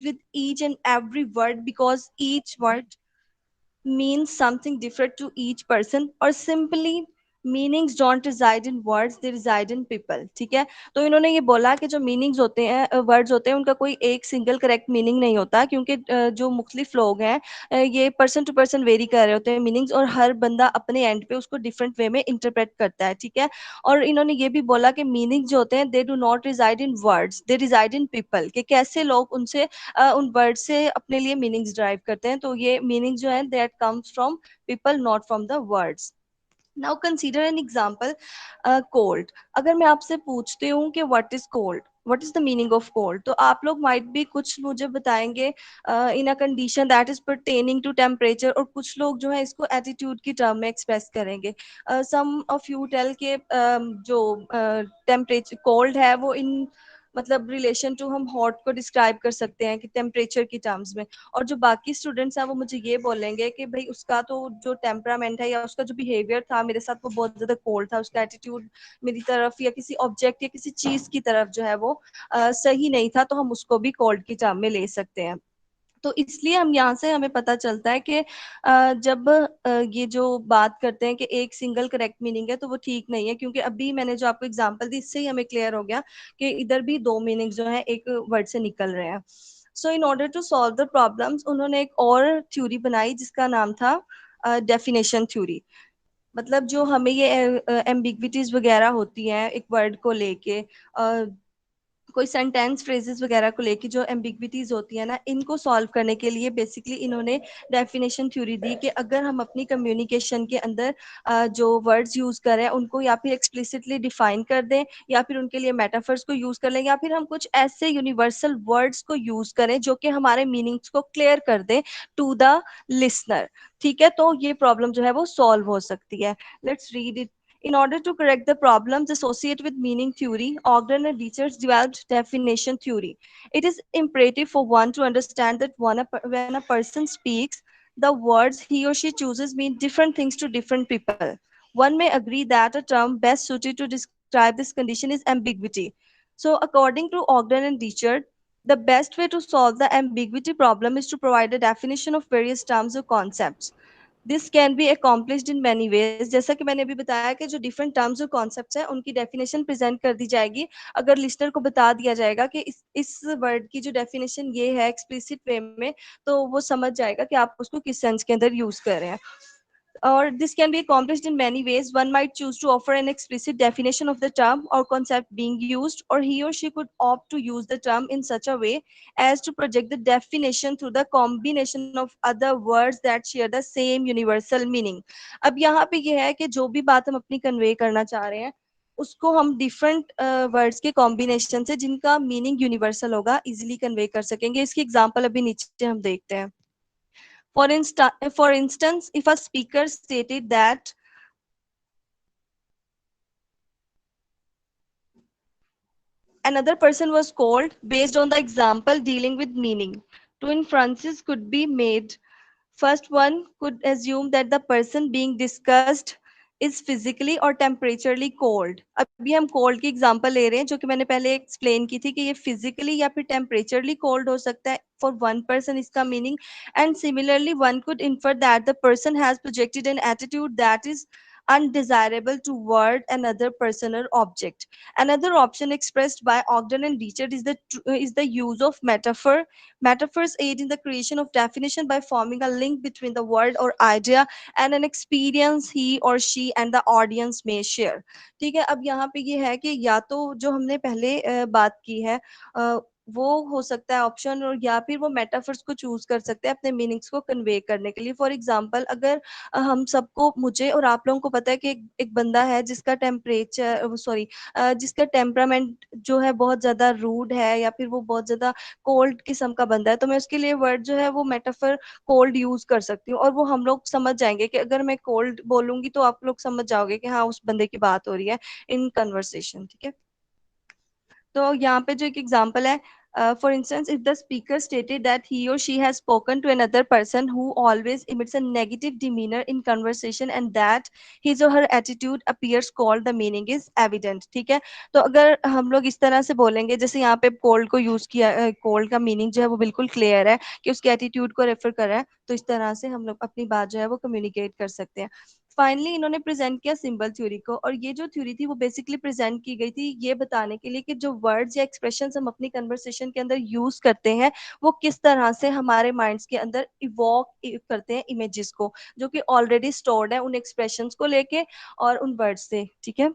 with each and every word because each word means something different to each person, or simply meanings don't reside in words, they reside in people. ठीक है, तो इन्होंने ये बोला कि जो meanings होते हैं, वर्ड्स होते हैं, उनका कोई एक सिंगल करेक्ट मीनिंग नहीं होता, क्योंकि जो मुख्तलिफ लोग हैं ये पर्सन टू पर्सन वेरी कर रहे होते हैं मीनिंग्स, और हर बंदा अपने एंड पे उसको डिफरेंट वे में इंटरप्रेट करता है। ठीक है, और इन्होंने ये भी बोला कि मीनिंग जो होते हैं they do not reside in words, they reside in people, कि कैसे लोग उनसे उन वर्ड से अपने लिए मीनिंग्स ड्राइव करते हैं। तो ये मीनिंग जो है that comes from people, not from the words. Now consider an example, cold. अगर मैं आपसे पूछती हूँ कि what is cold, what is the meaning of cold, तो आप लोग माइट भी कुछ मुझे बताएंगे in a condition that is pertaining to temperature, और कुछ लोग जो है इसको एटीट्यूड की टर्म में एक्सप्रेस करेंगे। सम ऑफ यू टेल के जो टेम्परेचर कोल्ड है वो इन मतलब रिलेशन टू हम हॉट को डिस्क्राइब कर सकते हैं कि टेम्परेचर की टर्म्स में, और जो बाकी स्टूडेंट्स हैं वो मुझे ये बोलेंगे कि भाई उसका तो जो टेम्परामेंट है या उसका जो बिहेवियर था मेरे साथ वो बहुत ज्यादा कोल्ड था, उसका एटीट्यूड मेरी तरफ या किसी ऑब्जेक्ट या किसी चीज की तरफ जो है वो सही नहीं था, तो हम उसको भी कोल्ड की टर्म में ले सकते हैं। तो इसलिए हम यहाँ से हमें पता चलता है कि जब ये जो बात करते हैं कि एक सिंगल करेक्ट मीनिंग है तो वो ठीक नहीं है, क्योंकि अभी मैंने जो आपको एग्जांपल दी इससे ही हमें क्लियर हो गया कि इधर भी दो मीनिंग जो है एक वर्ड से निकल रहे हैं। So in order to solve the problems उन्होंने एक और थ्योरी बनाई जिसका नाम था डेफिनेशन थ्योरी। मतलब जो हमें ये एम्बिग्विटीज वगैरह होती हैं एक वर्ड को लेके, कोई सेंटेंस फ्रेजेस वगैरह को लेके जो एम्बिग्विटीज होती है ना, इनको सॉल्व करने के लिए बेसिकली इन्होंने डेफिनेशन थ्योरी दी कि अगर हम अपनी कम्युनिकेशन के अंदर जो वर्ड्स यूज करें उनको या फिर एक्सप्लिसिटली डिफाइन कर दें, या फिर उनके लिए मेटाफर्स को यूज कर लें, या फिर हम कुछ ऐसे यूनिवर्सल वर्ड्स को यूज करें जो कि हमारे मीनिंग्स को क्लियर कर दें टू द लिसनर। ठीक है, तो ये प्रॉब्लम जो है वो सॉल्व हो सकती है। Let's read it. In order to correct the problems associated with meaning theory, Ogden and Dietrich developed definition theory. It is imperative for one to understand that when a person speaks, the words he or she chooses mean different things to different people. One may agree that a term best suited to describe this condition is ambiguity. So, according to Ogden and Dietrich, the best way to solve the ambiguity problem is to provide a definition of various terms or concepts. This can be accomplished in many ways. जैसा कि मैंने अभी बताया कि जो different terms और concepts हैं उनकी डेफिनेशन प्रेजेंट कर दी जाएगी। अगर लिस्टर को बता दिया जाएगा कि इस वर्ड की जो डेफिनेशन ये है एक्सप्लिसिट वे में, तो वो समझ जाएगा कि आप उसको किस सेंस के अंदर यूज कर रहे हैं। Or this can be accomplished in many ways. One might choose to offer an explicit definition of the term or concept being used, or he or she could opt to use the term in such a way as to project the definition through the combination of other words that share the same universal meaning. अब यहाँ पे ये है कि जो भी बात हम अपनी कन्वे करना चाह रहे हैं उसको हम डिफरेंट वर्ड्स के कॉम्बिनेशन से जिनका मीनिंग यूनिवर्सल होगा इजिली कन्वे कर सकेंगे। इसकी एग्जांपल अभी नीचे हम देखते हैं। For instance, if a speaker stated that another person was called based on the example dealing with meaning, two inferences could be made. First one could assume that the person being discussed is physically or temperaturely cold. अभी हम cold की example ले रहे हैं जो कि मैंने पहले explain की थी कि ये physically या फिर temperaturely cold हो सकता है for one person इसका meaning, and similarly one could infer that the person has projected an attitude that is undesirable toward another person or object. Another option expressed by Ogden and Dietrich is the use of metaphor. Metaphors aid in the creation of definition by forming a link between the word or idea and an experience he or she and the audience may share. ठीक है, अब यहाँ पे ये है कि या तो जो हमने पहले बात की है वो हो सकता है ऑप्शन, और या फिर वो मेटाफर्स को चूज कर सकते हैं अपने मीनिंग्स को कन्वे करने के लिए। फॉर एग्जांपल, अगर हम सबको, मुझे और आप लोगों को पता है कि एक बंदा है जिसका टेम्परेचर सॉरी जिसका टेम्परामेंट जो है बहुत ज्यादा रूड है या फिर वो बहुत ज्यादा कोल्ड किस्म का बंदा है, तो मैं उसके लिए वर्ड जो है वो मेटाफर कोल्ड यूज कर सकती हूँ, और वो हम लोग समझ जाएंगे कि अगर मैं कोल्ड बोलूंगी तो आप लोग समझ जाओगे कि हाँ उस बंदे की बात हो रही है इन कन्वर्सेशन। ठीक है, तो यहाँ पे जो एक एग्जांपल है, For instance, if the speaker stated that he or she has spoken to another person who always emits a negative demeanor in conversation and that his or her attitude appears cold, the meaning is evident. ठीक है, तो अगर हम लोग इस तरह से बोलेंगे, जैसे यहाँ पे कोल्ड को यूज किया, कोल्ड का मीनिंग जो है वो बिल्कुल क्लियर है कि उसके एटीट्यूड को रेफर कर रहा है, तो इस तरह से हम लोग अपनी बात जो है वो कम्युनिकेट कर सकते हैं। फाइनली इन्होंने प्रेजेंट किया सिंबल थ्योरी को, और ये जो थ्योरी थी वो बेसिकली प्रेजेंट की गई थी ये बताने के लिए कि जो वर्ड्स या एक्सप्रेशंस हम अपनी कन्वर्सेशन के अंदर यूज करते हैं वो किस तरह से हमारे माइंड्स के अंदर इवॉक करते हैं इमेजेस को, जो कि ऑलरेडी स्टोर्ड है उन एक्सप्रेशंस को लेके और उन वर्ड्स से। ठीक है,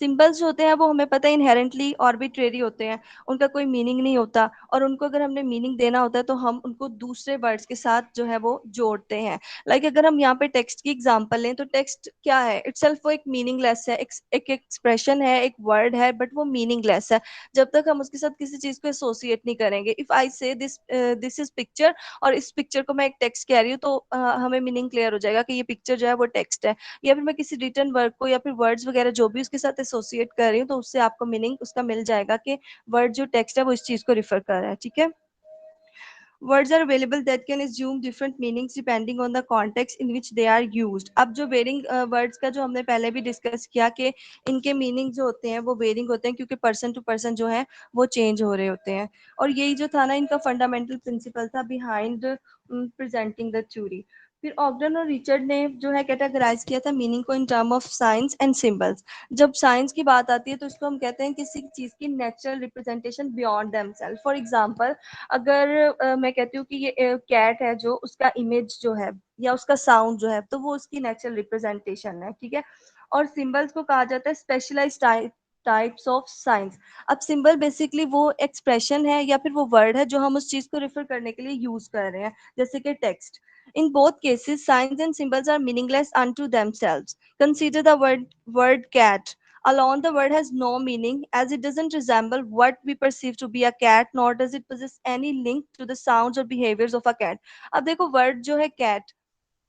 सिंबल्स जो होते हैं वो हमें पता है इनहेरेंटली ऑर्बिट्रेरी होते हैं, उनका कोई मीनिंग नहीं होता, और उनको अगर हमने मीनिंग देना होता है तो हम उनको दूसरे वर्ड्स के साथ जो है वो जोड़ते हैं। अगर हम यहाँ पे टेक्स्ट की एग्जांपल लें तो टेक्स्ट क्या है, इटसेल्फ वो एक मीनिंगलेस है, एक एक्सप्रेशन है, एक वर्ड है, बट वो मीनिंगलेस है जब तक हम उसके साथ किसी चीज को एसोसिएट नहीं करेंगे। इफ आई से दिस इज पिक्चर, और इस पिक्चर को मैं एक टेक्स्ट कह रही हूँ, तो हमें मीनिंग क्लियर हो जाएगा कि ये पिक्चर जो है वो टेक्स्ट है। या फिर मैं किसी रिटन वर्ड को या फिर वर्ड्स वगैरह जो भी उसके साथ एसोसिएट कर रही हूँ, तो उससे आपको मीनिंग उसका मिल जाएगा कि वर्ड जो टेक्स्ट है वो इस चीज को रिफर कर रहा है। ठीक है, words are available that can assume different meanings depending on the context in which they are used। अब जो वेरिंग वर्ड्स का जो हमने पहले भी डिस्कस किया कि इनके मीनिंग जो होते हैं वो वेरिंग होते हैं क्योंकि पर्सन टू पर्सन जो है वो चेंज हो रहे होते हैं। और यही जो था ना इनका फंडामेंटल प्रिंसिपल था बिहाइंड प्रेजेंटिंग द थ्योरी। फिर ऑगडन और रिचर्ड ने जो है कैटेगराइज किया था मीनिंग को in term of science and symbols. जब साइंस की बात आती है तो इसको हम कहते हैं किसी चीज की natural representation beyond themself. For example, अगर मैं कहती हूँ कि ये कैट है, जो उसका इमेज जो है या उसका साउंड जो है तो वो उसकी नेचुरल रिप्रेजेंटेशन है। ठीक है, और सिंबल्स को कहा जाता है स्पेशलाइज्ड टाइप्स ऑफ साइंस। अब सिंबल बेसिकली वो एक्सप्रेशन है या फिर वो वर्ड है जो हम उस चीज को रिफर करने के लिए यूज कर रहे हैं, जैसे कि text. In both cases, signs and symbols are meaningless unto themselves. Consider the word cat. Alone, the word has no meaning as it doesn't resemble what we perceive to be a cat, nor does it possess any link to the sounds or behaviors of a cat. अब देखो word जो है cat,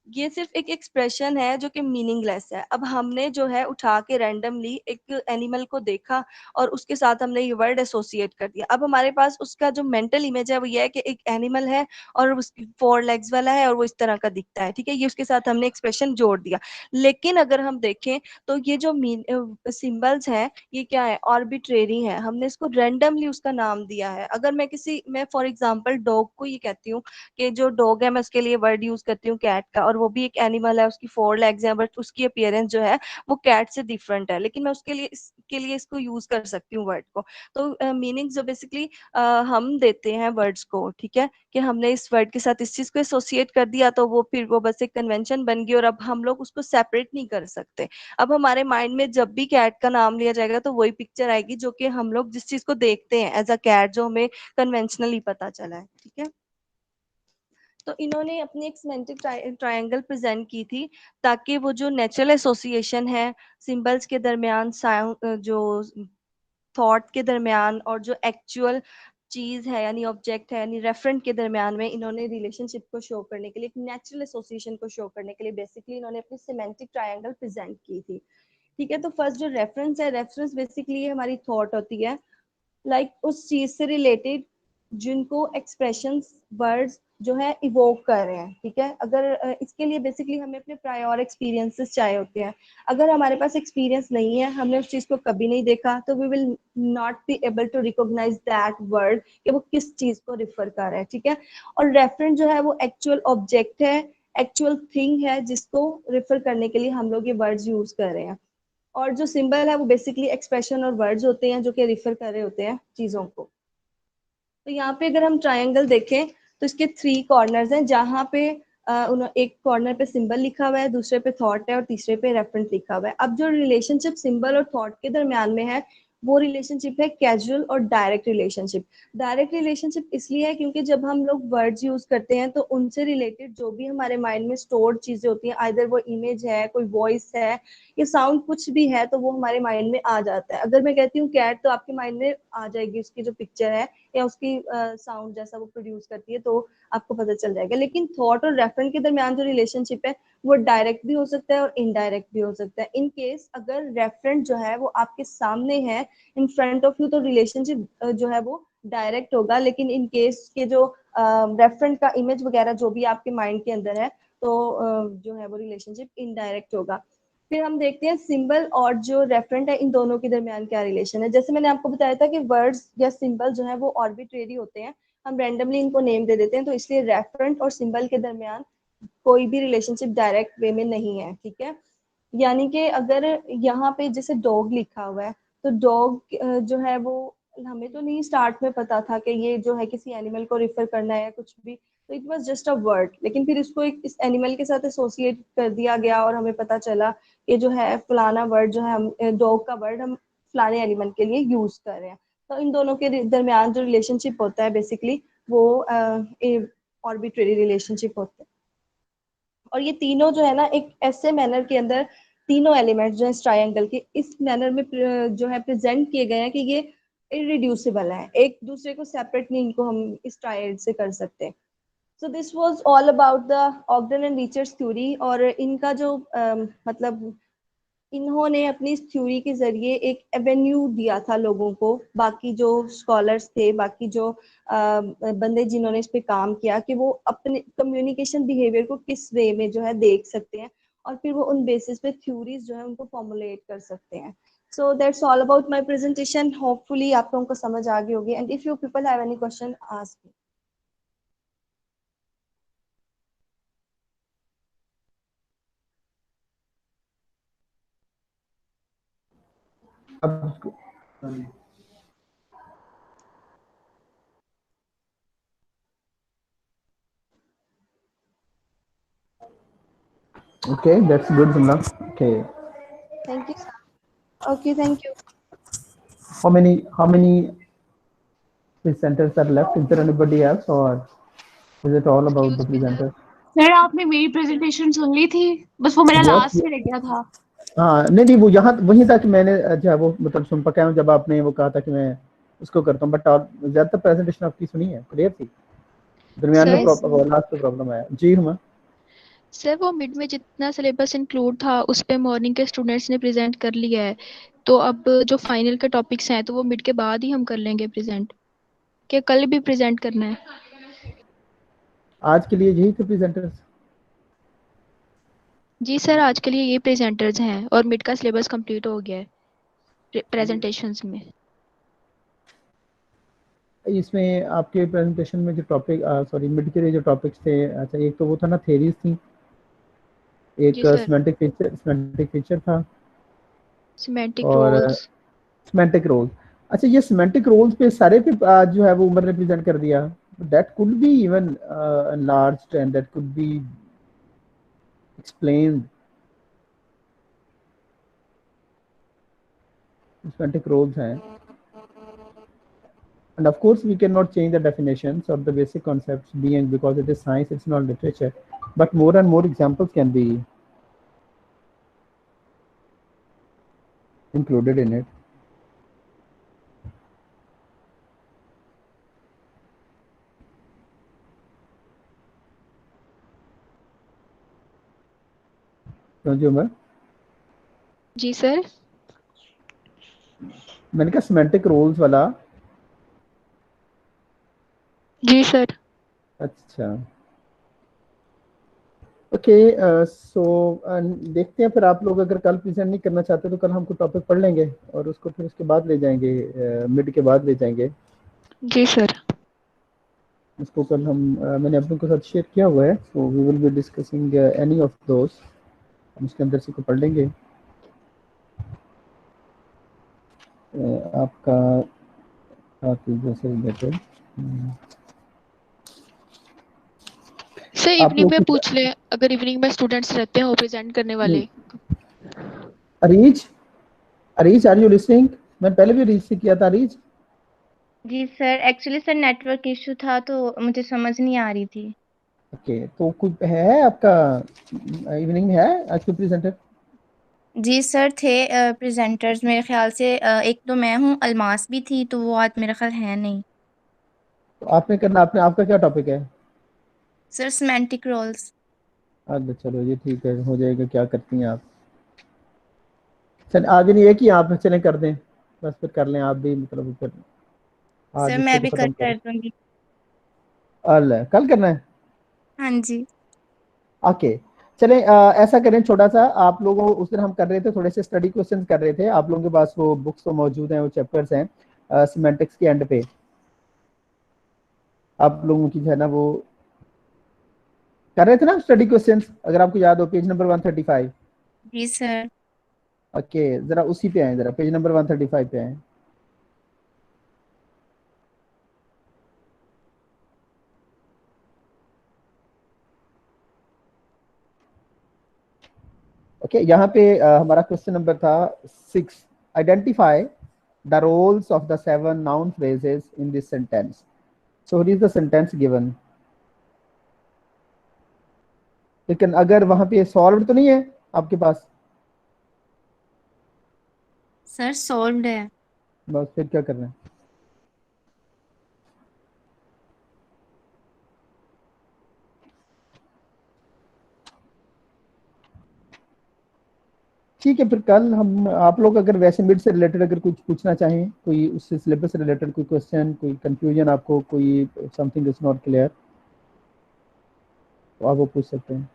ये सिर्फ एक expression है जो कि मीनिंगलेस है। अब हमने जो है उठा के रैंडमली एक एनिमल को देखा और उसके साथ हमने ये वर्ड एसोसिएट कर दिया। अब हमारे पास उसका जो मेंटल इमेज है वो ये है कि एक एनिमल है और उसकी 4 लेग्स वाला है और वो इस तरह का दिखता है। ठीक है, ये उसके साथ हमने एक्सप्रेशन जोड़ दिया। लेकिन अगर हम देखें तो ये जो सिंबल्स हैं ये क्या है, ऑर्बिट्रेरी है, हमने इसको रैंडमली उसका नाम दिया है। अगर मैं फॉर एग्जाम्पल डॉग को ये कहती हूँ कि जो डॉग है, मैं उसके लिए वर्ड यूज करती हूँ कैट का, और वो भी एक एनिमल है, उसकी 4 लेग्स हैं, बट उसकी अपियरेंस जो है वो कैट से डिफरेंट है, लेकिन मैं इसके लिए इसको यूज कर सकती हूँ वर्ड को। तो मीनिंग जो बेसिकली हम देते हैं वर्ड्स को, ठीक है, कि हमने इस वर्ड के साथ इस चीज को एसोसिएट कर दिया तो वो फिर वो बस एक कन्वेंशन बन गई, और अब हम लोग उसको सेपरेट नहीं कर सकते। अब हमारे माइंड में जब भी कैट का नाम लिया जाएगा तो वही पिक्चर आएगी जो कि हम लोग जिस चीज को देखते हैं एज अ कैट, जो हमें कन्वेंशनली पता चला है। ठीक है, तो इन्होंने अपनी एक सिमेंटिक ट्रायंगल प्रेजेंट की थी ताकि वो जो नेचुरल एसोसिएशन है सिंबल्स के दरमियान, जो थॉट के दरमियान और जो एक्चुअल चीज है यानी ऑब्जेक्ट है यानी रेफरेंट के दरमियान में, इन्होंने रिलेशनशिप को शो करने के लिए, एक नेचुरल एसोसिएशन को शो करने के लिए बेसिकली इन्होंने अपनी सिमेंटिक ट्रायंगल प्रेजेंट की थी। ठीक है, तो फर्स्ट जो रेफरेंस है, रेफरेंस बेसिकली हमारी थॉट होती है, उस चीज से रिलेटेड जिनको एक्सप्रेशंस वर्ड्स जो है इवोक कर रहे हैं। ठीक है, अगर इसके लिए बेसिकली हमें अपने प्रायोर एक्सपीरियंसेस चाहिए होते हैं। अगर हमारे पास एक्सपीरियंस नहीं है, हमने उस चीज को कभी नहीं देखा, तो we will not be able to recognise that word कि वो किस चीज को रिफर कर रहा है। ठीक है, और रेफरेंस जो है वो एक्चुअल ऑब्जेक्ट है, एक्चुअल थिंग है जिसको रिफर करने के लिए हम लोग ये वर्ड्स यूज कर रहे हैं। और जो सिंबल है वो बेसिकली एक्सप्रेशन और वर्ड्स होते हैं जो कि रिफर कर रहे होते हैं चीजों को। तो यहाँ पे अगर हम ट्रायंगल देखें तो इसके 3 कॉर्नर्स हैं, जहाँ पे एक कॉर्नर पे सिंबल लिखा हुआ है, दूसरे पे थॉट है और तीसरे पे रेफरेंस लिखा हुआ है। अब जो रिलेशनशिप सिंबल और थॉट के दरमियान में है वो रिलेशनशिप है कैजुअल और डायरेक्ट रिलेशनशिप। डायरेक्ट रिलेशनशिप इसलिए है क्योंकि जब हम लोग वर्ड्स यूज करते हैं तो उनसे रिलेटेड जो भी हमारे माइंड में स्टोर्ड चीजें होती हैं, आइदर वो इमेज है, कोई वॉइस है, ये साउंड कुछ भी है, तो वो हमारे माइंड में आ जाता है। अगर मैं कहती हूँ कैट तो आपके माइंड में आ जाएगी उसकी जो पिक्चर है या उसकी साउंड जैसा वो प्रोड्यूस करती है, तो आपको पता चल जाएगा। लेकिन थॉट और रेफरेंस के दरमियान जो रिलेशनशिप है वो डायरेक्ट भी हो सकता है और इनडायरेक्ट भी हो सकता है। इन केस अगर रेफरेंस जो है वो आपके सामने है, इन फ्रंट ऑफ यू, तो रिलेशनशिप जो है वो डायरेक्ट होगा, लेकिन इन केस के जो रेफरेंट का इमेज वगैरह जो भी आपके माइंड के अंदर है, तो जो है वो रिलेशनशिप इनडायरेक्ट होगा। फिर हम देखते हैं सिंबल और जो रेफरेंट है इन दोनों के दरमियान क्या रिलेशन है। जैसे मैंने आपको बताया था कि वर्ड्स या सिंबल जो है वो ऑर्बिट्रेरी होते हैं, हम रैंडमली इनको नेम दे देते हैं, तो इसलिए रेफरेंट और सिंबल के दरमियान कोई भी रिलेशनशिप डायरेक्ट वे में नहीं है, ठीक है। यानी कि अगर यहाँ पे जैसे डॉग लिखा हुआ है, तो डॉग जो है वो हमें तो नहीं स्टार्ट में पता था कि ये जो है किसी एनिमल को रिफर करना है या कुछ भी, तो it was just a word, लेकिन फिर इसको एक इस एनिमल के साथ एसोसिएट कर दिया गया और हमें पता चला कि जो है फलाना वर्ड जो है, हम डॉग का वर्ड हम फलाने एनिमल के लिए यूज कर रहे हैं। तो इन दोनों के दरमियान जो रिलेशनशिप होता है बेसिकली वो ऑर्बिट्रेरी रिलेशनशिप होता है। और ये तीनों जो है ना एक ऐसे मैनर के अंदर, तीनों एलिमेंट जो है इस ट्रायंगल के इस मैनर में जो है प्रेजेंट किए गए हैं कि ये इरिड्यूसिबल है, एक दूसरे को सेपरेट नहीं इनको हम इस ट्रायड से कर सकते। So this was all about the Ogden and Richards theory. और इनका जो मतलब इन्होंने अपनी इस थ्योरी के जरिए एक एवेन्यू दिया था लोगों को, बाकी जो स्कॉलर्स थे, बाकी जो बंदे जिन्होंने इस पे काम किया, कि वो अपने कम्युनिकेशन बिहेवियर को किस वे में जो है देख सकते हैं, और फिर वो उन बेसिस पे थ्योरीज जो है उनको फॉर्मुलेट कर सकते हैं। So that's all about my presentation. Hopefully आप लोगों को समझ आ गई होगी, and if you people have any question ask. अब okay, that's good, Simran. Okay, thank you sir. Okay, thank you. how many presenters are left? Is there anybody else, or is it all about the excuse me sir. presenters? Sir आपने मेरी presentation सुन ली थी? बस वो मेरा What? Last में रह गया था। हाँ, नहीं नहीं, वो यहाँ वहीं तक मैंने अच्छा वो मतलब सुन पका हूँ जब आपने वो कहा था कि मैं उसको करता हूँ, बट और ज्यादातर प्रेजेंटेशन आपकी सुनी है, क्लियर थी। दरमियान में सर लास्ट में प्रॉब्लम आया जी। हुआ सर वो मिड में जितना सिलेबस इंक्लूड था उस पे मॉर्निंग के स्टूडेंट्स ने प्रेजेंट कर लिया है, तो अब जो फाइनल के टॉपिक्स हैं तो वो मिड के बाद ही हम कर लेंगे प्रेजेंट, क्या कल भी प्रेजेंट करना है? आज के लिए यही थे प्रेजेंटर्स। जी सर, आज के लिए ये प्रेजेंटर्स हैं और मिड का सिलेबस कंप्लीट हो गया है प्रेजेंटेशंस में। इसमें आपके प्रेजेंटेशन में जो टॉपिक सॉरी मिड के लिए जो टॉपिक्स थे, अच्छा एक तो वो था ना थेरीज थी, जी एक सर। सिमेंटिक फीचर था, सिमेंटिक और रोल्स। Semantic role. अच्छा ये सिमेंटिक रोल्स पे सारे पे जो है वो उमर ने प्रेजेंट कर दिया। That could be even enlarged and that could be explained. Semantic roles हैं, and of course we cannot change the definitions or the basic concepts being because it is science, it's not literature, but more and more examples can be included in it. Consumer, जी sir. मैंने कहा semantic roles वाला। जी sir. अच्छा okay, सो देखते हैं फिर, आप लोग अगर कल प्रेजेंट नहीं करना चाहते तो कल हम कुछ टॉपिक पढ़ लेंगे और उसको फिर उसके बाद ले जाएंगे, मिड के बाद ले जाएंगे जी सर। इसको। कल हम मैंने अपनों के साथ शेयर किया हुआ है, so we will be discussing any of those, हम उसके अंदर से को पढ़ लेंगे। आपका जैसे रिलेटेड सर आप इवनिंग लोग में की पूछ लें, अगर इवनिंग में स्टूडेंट्स रहते हैं वो प्रेजेंट करने वाले। Areej, Areej are you listening? मैं पहले भी अरीज से किया था। Areej ji sir, actually sir network issue था तो मुझे समझ नहीं आ रही थी। ओके, तो कुछ है आपका इवनिंग में है आज कोई प्रेजेंटर? जी सर थे प्रेजेंटर्स मेरे ख्याल से, एक तो मैं हूँ, अलमास भी थी, तो वो आज मेरा ख्याल है नहीं। तो आपने करना, आपने आपका क्या टॉपिक है? Sir semantic roles. अच्छा चलो ये ठीक है, हो जाएगा। क्या करती हैं आप? चल आगे नहीं है कि आप चलें कर दें, बस फिर कर लें आप भी, मतलब फिर आज सर इसको मैं तो भी खत्म कट करें। कर दूंगी। कल करना है। हाँ जी। ओके चलें, ऐसा करें, छोटा सा आप लोगों, उस दिन हम कर रहे थे थोड़े से स्टडी क्वेश्चंस कर रहे थे, आप लोगों के पास वो बुक्स तो मौजूद हैं, वो चैप्टर्स हैं सिमेंटिक्स के एंड पे आप लोगों की जो है ना वो कर रहे थे ना स्टडी क्वेश्चंस, अगर आपको याद हो, पेज नंबर 135। जी सर। ओके जरा उसी पे आए, जरा पेज नंबर 135 पे आए। ओके यहाँ पे हमारा क्वेश्चन नंबर था 6, identify the roles of the 7 noun phrases in this sentence. So what is the sentence given. लेकिन अगर वहां पे सॉल्व तो नहीं है आपके पास, सर सॉल्व्ड है। बस फिर क्या करना है। ठीक है, फिर कल हम, आप लोग अगर वैसे मिड से रिलेटेड अगर कुछ पूछना चाहें, कोई उससे सिलेबस से रिलेटेड कोई क्वेश्चन, कोई कंफ्यूजन आपको, कोई समथिंग इज नॉट क्लियर, तो आप वो पूछ सकते हैं।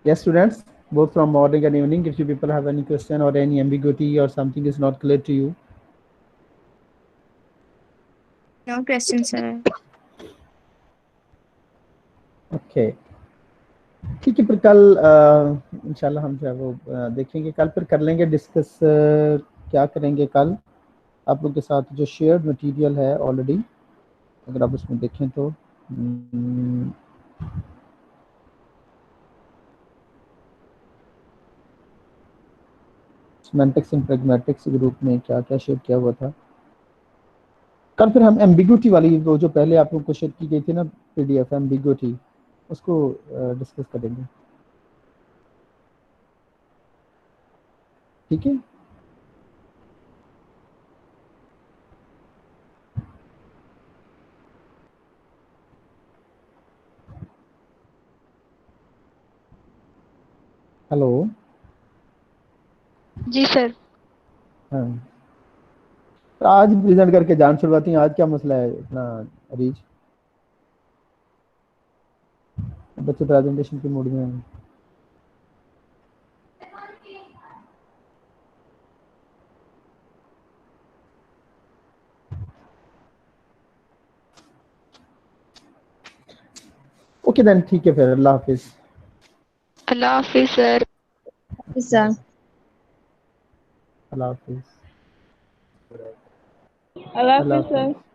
Yes, students, both from morning and evening, if you people have any question or any ambiguity or something is not clear to you. No question sir. Okay. ठीक है, फिर कल इंशाल्लाह हम जो है वो देखेंगे, कल फिर कर लेंगे डिस्कस क्या करेंगे कल आप लोग के साथ। जो शेयर्ड मटेरियल है ऑलरेडी, अगर आप उसमें देखें तो सिमेंटिक्स एंड प्रैग्मेटिक्स ग्रुप में क्या क्या शेयर किया हुआ था। कल फिर हम एम्बिग्यूटी वाली, वो जो पहले आप लोग को शेयर की गई थी ना पीडीएफ एम्बिग्यूटी, उसको डिस्कस करेंगे। ठीक है, हेलो। जी सर। हाँ, तो आज प्रेजेंट करके जान छुड़वाती हैं, आज क्या मसला है इतना अरीज, बच्चे प्रेजेंटेशन के मूड में हैं। ओके देन, ठीक है फिर, अल्लाह हाफिज। अल्लाह हाफिज सर। सर अल्लाह हाफिज। अल्लाह अल्लाह हाफिज हाफिज। सर।